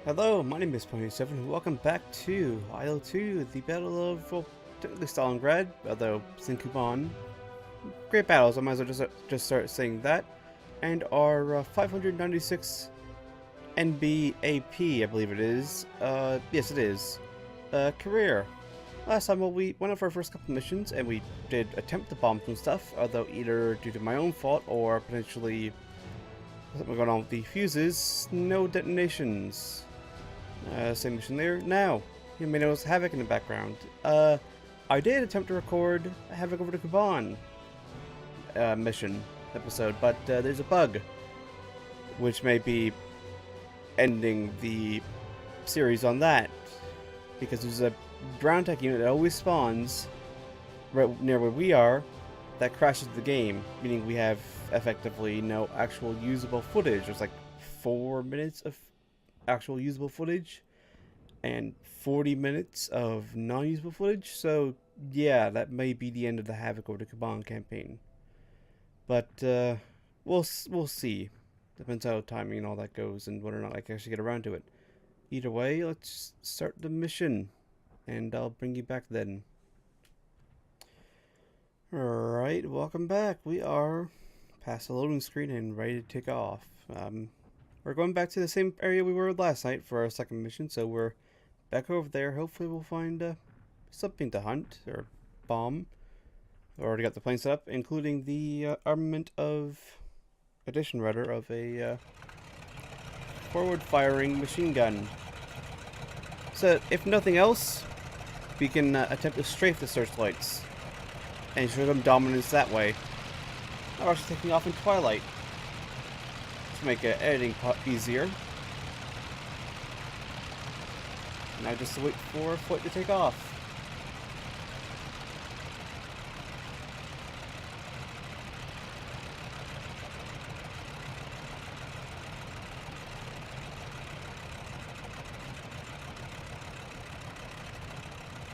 Hello, my name is Pony7 and welcome back to IL-2, the Battle of, well, technically Stalingrad, although it's in Kuban. Great battles, I might as well just start saying that. And our 596 NBAP, I believe it is. Yes it is. Career. Last time, well, we went out for our first couple missions and we did attempt to bomb some stuff, although either due to my own fault or potentially something going on with the fuses, no detonations. Same mission there. Now, you may notice Havoc in the background. I did attempt to record Havoc over to Kuban mission episode, but there's a bug, which may be ending the series on that, because there's a ground tech unit that always spawns right near where we are that crashes the game, meaning we have effectively no actual usable footage. There's like 4 minutes of actual usable footage and 40 minutes of non-usable footage, so yeah, that may be the end of the Havoc over the Kuban campaign. But we'll see. Depends how timing and all that goes and whether or not I can actually get around to it. Either way, let's start the mission and I'll bring you back then. Alright, welcome back. We are past the loading screen and ready to take off. We're going back to the same area we were last night for our second mission, so we're back over there. Hopefully we'll find something to hunt, or bomb. We already got the plane set up, including the armament of, addition rather, of a forward-firing machine gun. So, if nothing else, we can attempt to strafe the searchlights and show them dominance that way. Or actually taking off in twilight to make editing easier. Now just wait for a flight to take off.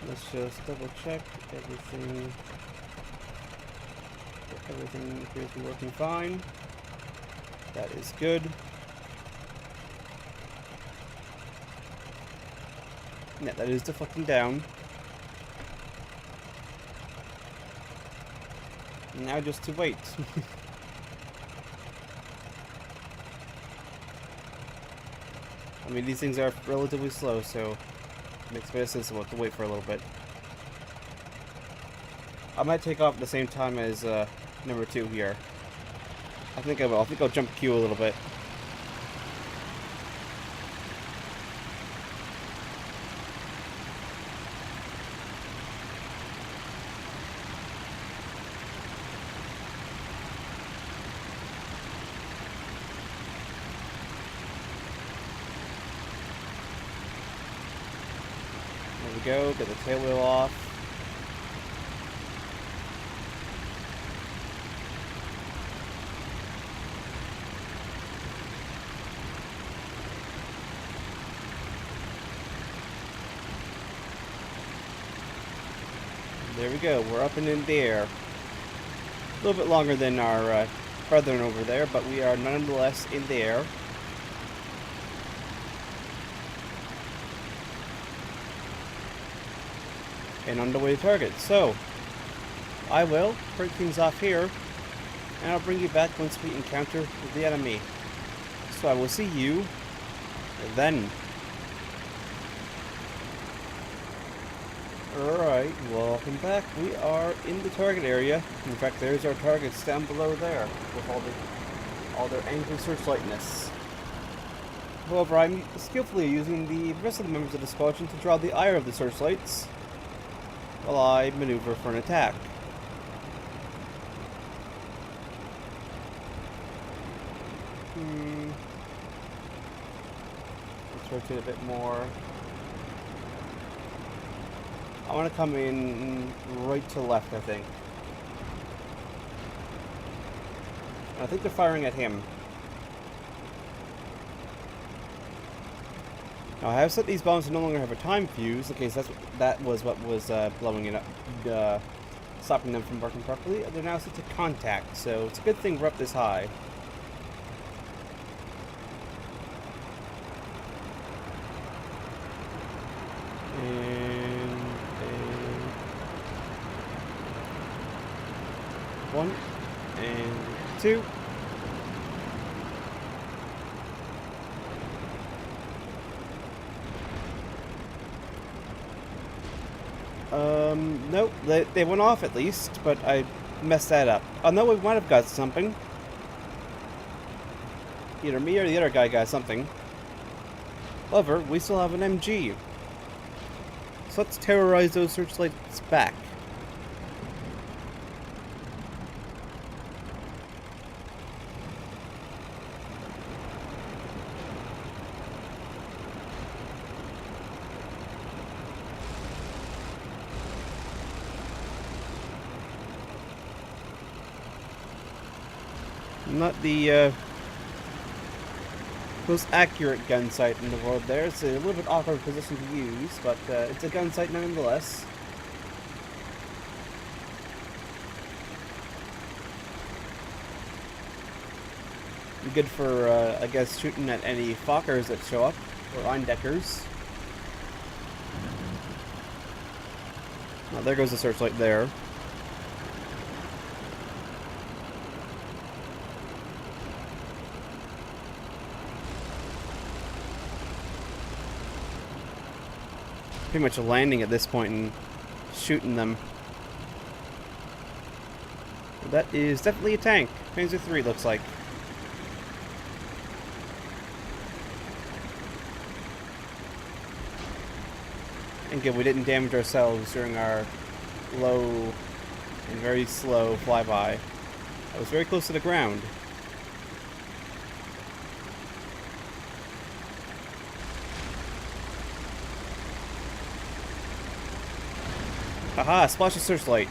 Let's just double check everything. Everything appears to be working fine. That is good. Yeah, that is deflecting down. Now just to wait. I mean, these things are relatively slow, so it makes better sense to wait for a little bit. I might take off at the same time as number 2 here. I think I will. I think I'll jump queue a little bit. There we go. Get the tail wheel off. There we go, we're up and in the air. A little bit longer than our brethren over there, but we are nonetheless in the air. And on the way to target. So, I will break things off here, and I'll bring you back once we encounter the enemy. So I will see you then. Alright, welcome back. We are in the target area. In fact, there's our targets down below there with all their angry searchlightness. However, I'm skillfully using the rest of the members of the squadron to draw the ire of the searchlights while I maneuver for an attack. Let's rotate a bit more. I want to come in right to left, I think. I think they're firing at him. Now, I have set these bombs to no longer have a time fuse, in case that was what was blowing it up, stopping them from working properly. They're now set to contact, so it's a good thing we're up this high. 1 and 2. Nope, they went off at least, but I messed that up. Oh no, we might have got something. Either me or the other guy got something. However, we still have an MG. So let's terrorize those searchlights back. Not the most accurate gun sight in the world there. It's a little bit awkward position to use, but it's a gun sight nonetheless. Good for, I guess, shooting at any Fokkers that show up, or Eindeckers. Oh, there goes the searchlight there. Pretty much landing at this point and shooting them. That is definitely a tank. Panzer III looks like. And good, we didn't damage ourselves during our low and very slow flyby. I was very close to the ground. Haha, splash of searchlight.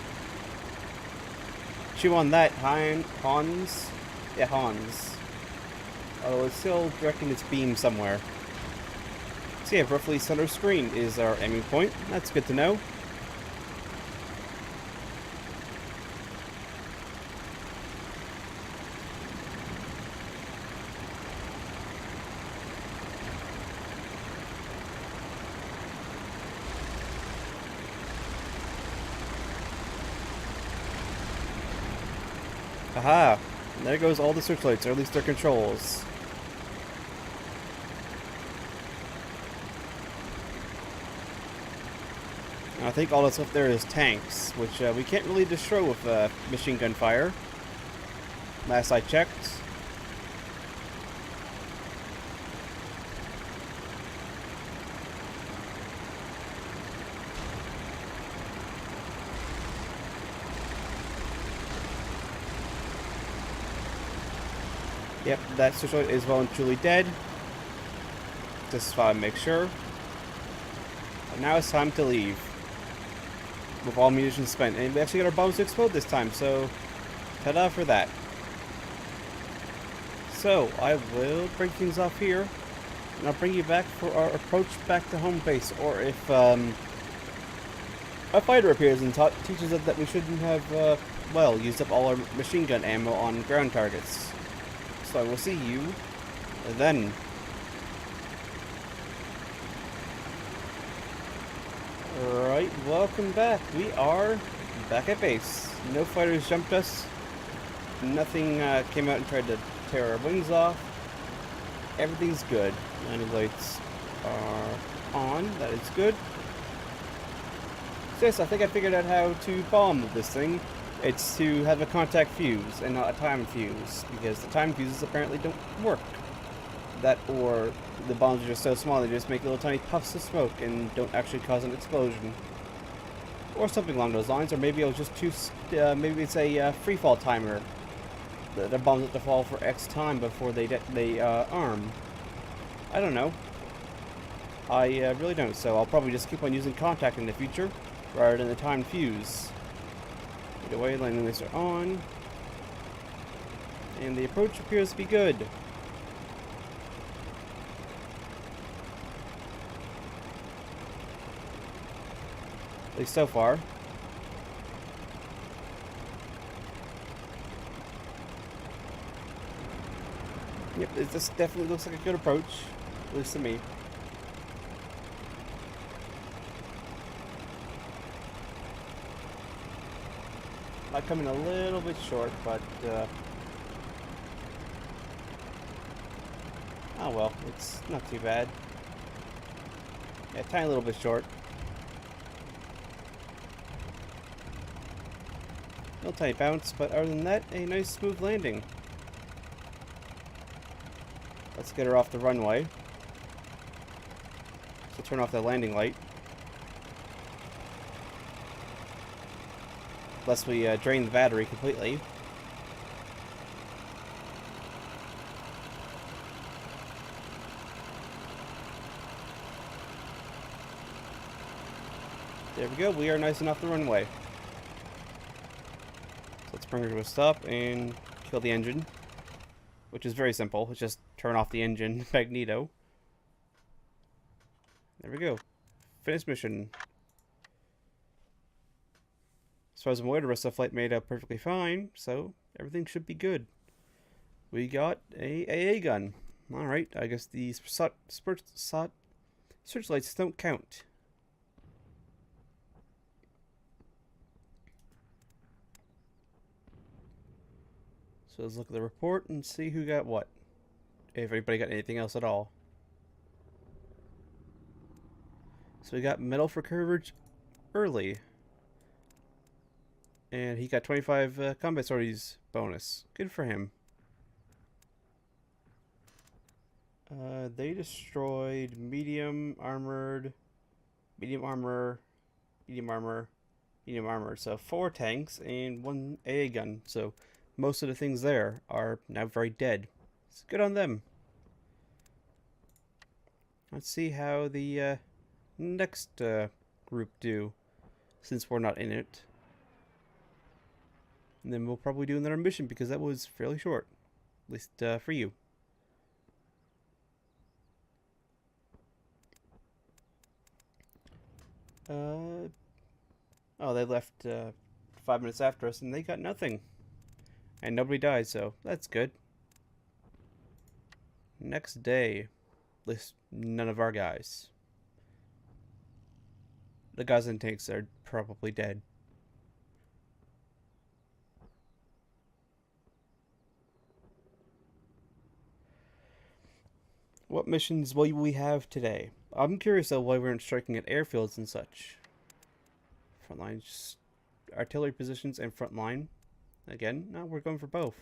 Chew on that, Hans. Yeah, Hans. Oh, it's still directing its beam somewhere. So yeah, roughly center screen is our aiming point. That's good to know. Aha! And there goes all the searchlights, or at least their controls. I think all that's left there is tanks, which we can't really destroy with machine gun fire. Last I checked. Yep, that searchlight is well and truly dead. Just want to make sure. And now it's time to leave. With all munitions spent. And we actually got our bombs to explode this time, so ta-da for that. So, I will break things off here. And I'll bring you back for our approach back to home base. Or if a fighter appears and teaches us that we shouldn't have, well, used up all our machine gun ammo on ground targets. So I will see you then. Alright, welcome back. We are back at base. No fighters jumped us. Nothing came out and tried to tear our wings off. Everything's good. Landing lights are on. That is good. So yes, I think I figured out how to bomb this thing. It's to have a contact fuse and not a time fuse, because the time fuses apparently don't work. That, or the bombs are just so small they just make little tiny puffs of smoke and don't actually cause an explosion. Or something along those lines, or maybe it was just too, maybe it's a free fall timer. The bombs have to fall for X time before they arm. I don't know. I really don't, so I'll probably just keep on using contact in the future, rather than the time fuse. Either way, landing lights are on. And the approach appears to be good. At least so far. Yep, this definitely looks like a good approach. At least to me. Might come in a little bit short, but oh well, it's not too bad. Yeah, tiny little bit short. No tiny bounce, but other than that, a nice smooth landing. Let's get her off the runway. So turn off the landing light. Lest we drain the battery completely. There we go, we are nice enough the runway. So let's bring her to a stop and kill the engine. Which is very simple, it's just turn off the engine magneto. There we go. Finish mission. As far as I'm aware, the rest of the flight made out perfectly fine, so everything should be good. We got a AA gun. Alright, I guess the searchlights don't count. So let's look at the report and see who got what. If anybody got anything else at all. So we got medal for courage early. And he got 25 combat sorties bonus. Good for him. They destroyed medium armored, medium armor, medium armor, medium armor. So 4 tanks and 1 AA gun. So most of the things there are now very dead. It's good on them. Let's see how the next group do, since we're not in it. And then we'll probably do another mission because that was fairly short, at least for you. Oh, they left 5 minutes after us and they got nothing. And nobody died, so that's good. Next day. At least none of our guys. The guys in tanks are probably dead. What missions will we have today? I'm curious though why we aren't striking at airfields and such. Frontline, artillery positions and frontline. Again, no, we're going for both.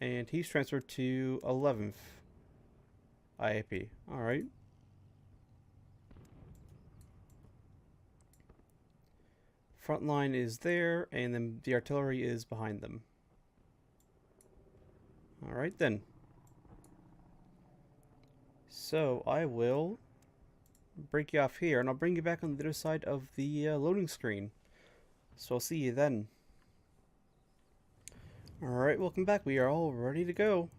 And he's transferred to 11th IAP. Alright. Frontline is there, and then the artillery is behind them. Alright then. So, I will break you off here, and I'll bring you back on the other side of the loading screen. So I'll see you then. Alright, welcome back. We are all ready to go.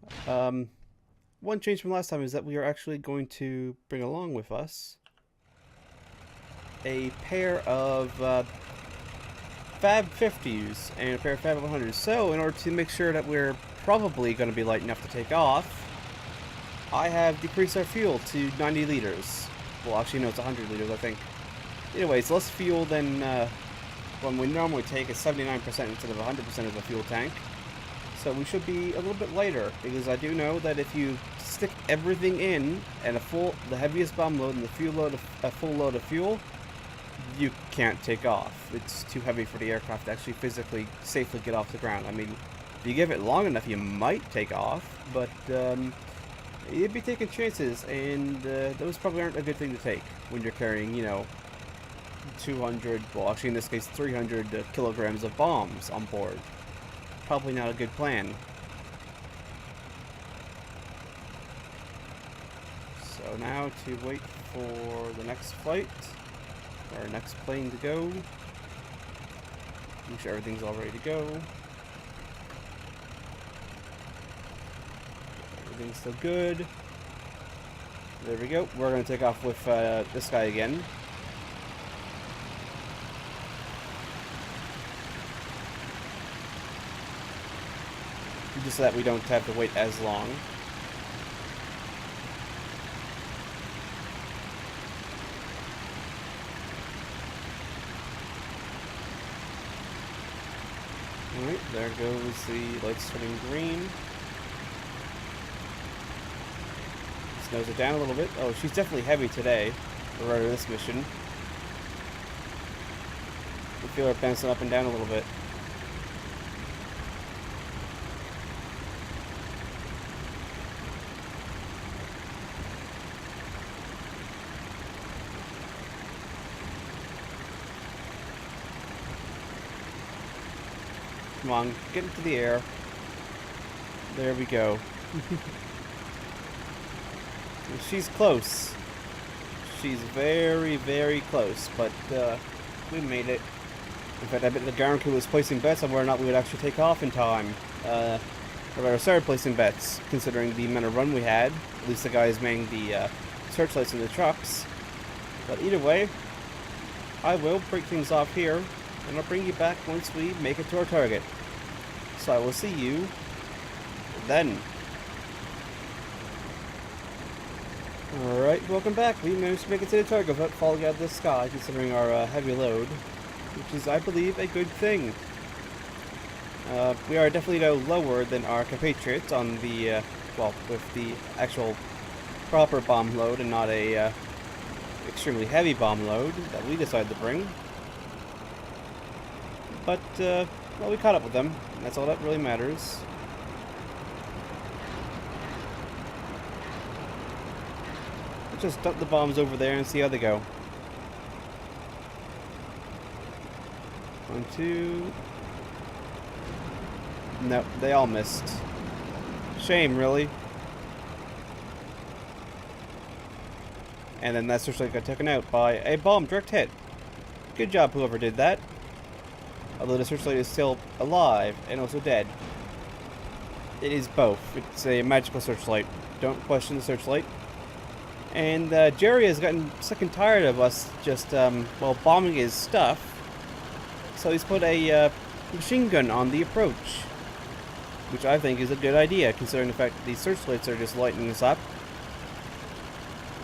One change from last time is that we are actually going to bring along with us a pair of Fab 50s and a pair of Fab 100s. So in order to make sure that we're probably going to be light enough to take off, I have decreased our fuel to 90 liters. Well, actually, no, it's 100 liters, I think. Anyways, less fuel than when we normally take. It's 79% instead of 100% of the fuel tank. So we should be a little bit lighter, because I do know that if you stick everything in at the heaviest bomb load and the fuel load, a full load of fuel, you can't take off. It's too heavy for the aircraft to actually physically safely get off the ground. I mean, if you give it long enough, you might take off, but you'd be taking chances, and those probably aren't a good thing to take when you're carrying, you know, 200, well, actually in this case 300 kilograms of bombs on board. Probably not a good plan. So now to wait for the next flight, or next plane to go. Make sure everything's all ready to go. Everything's still good. There we go. We're going to take off with this guy again. Just so that we don't have to wait as long. There goes the lights turning green. Slows it down a little bit. Oh, she's definitely heavy today. Or rather, this mission. I feel her bouncing up and down a little bit. Come on, get into the air. There we go. She's close. She's very, very close, but we made it. In fact, I bet the Garanku was placing bets on whether or not we would actually take off in time. Or rather, started placing bets, considering the amount of run we had. At least the guys manning the searchlights in the trucks. But either way, I will break things off here, and I'll bring you back once we make it to our target. So I will see you then. Alright, welcome back. We managed to make it to the target without falling out of the sky, considering our heavy load, which is, I believe, a good thing. We are definitely, though, lower than our compatriots on the, well, with the actual proper bomb load and not a extremely heavy bomb load that we decided to bring. But, well, we caught up with them, and that's all that really matters. Let's just dump the bombs over there and see how they go. 1, 2... Nope, they all missed. Shame, really. And then that searchlight got taken out by a bomb direct hit. Good job, whoever did that. Although the searchlight is still alive and also dead. It is both. It's a magical searchlight. Don't question the searchlight. And Jerry has gotten sick and tired of us just, well, bombing his stuff. So he's put a machine gun on the approach. Which I think is a good idea, considering the fact that these searchlights are just lighting us up.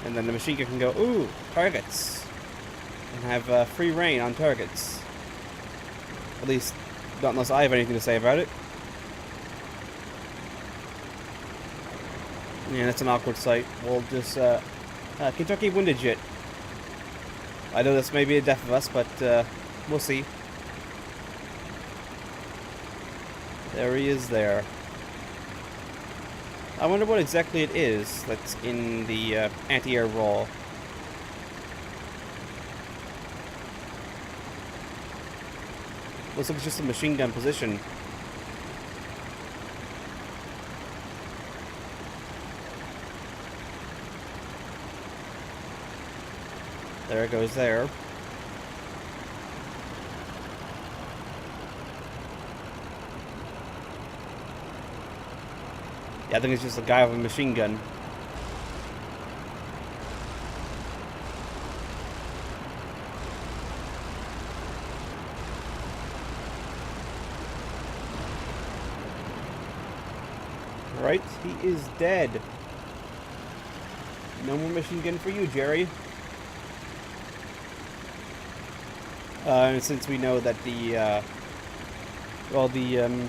And then the machine gun can go, ooh, targets. And have free reign on targets. At least, not unless I have anything to say about it. Yeah, that's an awkward sight. We'll just, Kentucky windage it. I know this may be a death of us, but, we'll see. There he is there. I wonder what exactly it is that's in the, anti-air roll. Looks like it's just a machine gun position. There it goes there. Yeah, I think it's just a guy with a machine gun. Right, he is dead. No more machine gun for you, Jerry. And since we know that the, well, the,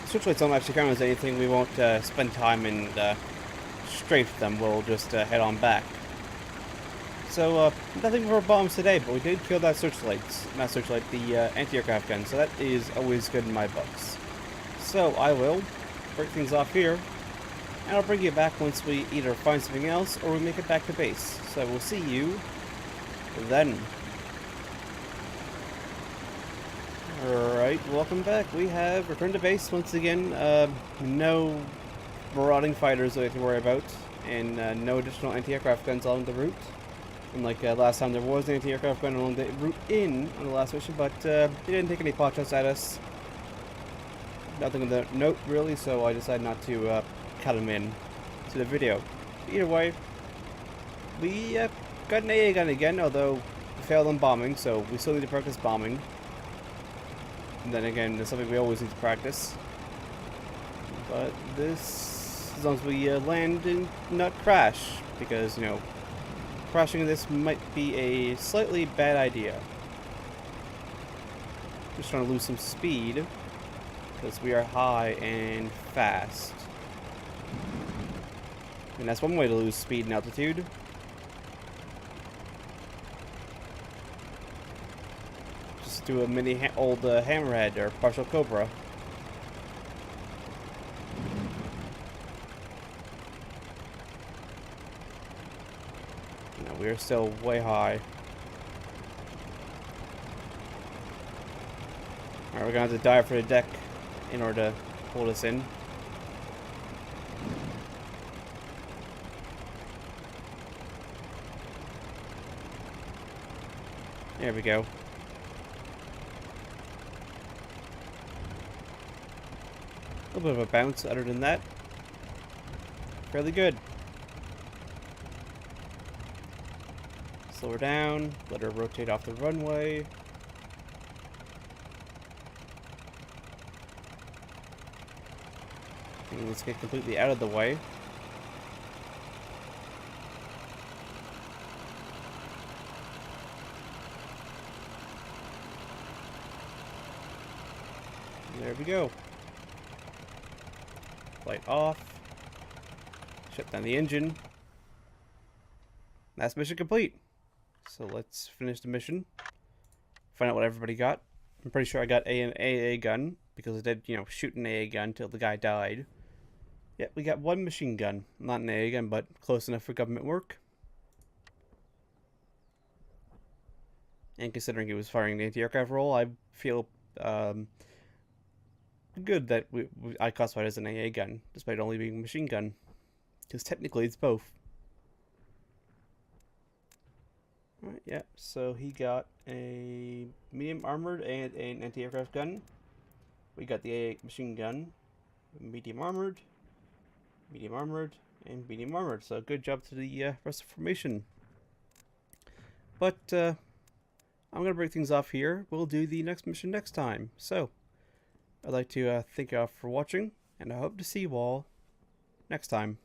searchlights don't actually count as anything, we won't, spend time and, strafe them. We'll just, head on back. So, nothing for bombs today, but we did kill that not searchlight, the, anti-aircraft gun, so that is always good in my books. So, I will break things off here, and I'll bring you back once we either find something else, or we make it back to base. So, we'll see you then. Alright, welcome back. We have returned to base once again. No marauding fighters that we have to worry about, and no additional anti-aircraft guns along the route. Unlike last time, there was an anti-aircraft gun along the route in on the last mission, but they didn't take any pot shots at us. Nothing of the note, really, so I decided not to cut them in to the video. Either way, we got an AA gun again, although we failed on bombing, so we still need to practice bombing. And then again, it's something we always need to practice. But this, as long as we land and not crash, because, you know, crashing this might be a slightly bad idea. Just trying to lose some speed. because we are high and fast. And that's one way to lose speed and altitude. Just do a mini old hammerhead or partial cobra. No, we are still way high. Alright, we're gonna have to dive for the deck in order to pull this in. There we go. A little bit of a bounce other than that. Fairly good. Slow her down, let her rotate off the runway. And let's get completely out of the way. And there we go. Light off. Shut down the engine. That's mission complete. So let's finish the mission. Find out what everybody got. I'm pretty sure I got an AA gun because I did, you know, shoot an AA gun till the guy died. Yeah, we got one machine gun. Not an AA gun, but close enough for government work. And considering he was firing the anti-aircraft role, I feel good that I classified as an AA gun, despite only being a machine gun. Because technically it's both. Alright, yeah, so he got a medium armored and an anti-aircraft gun. We got the AA machine gun, medium armored, and medium armored. So good job to the rest of the formation. But I'm going to break things off here. We'll do the next mission next time. So I'd like to thank you all for watching, and I hope to see you all next time.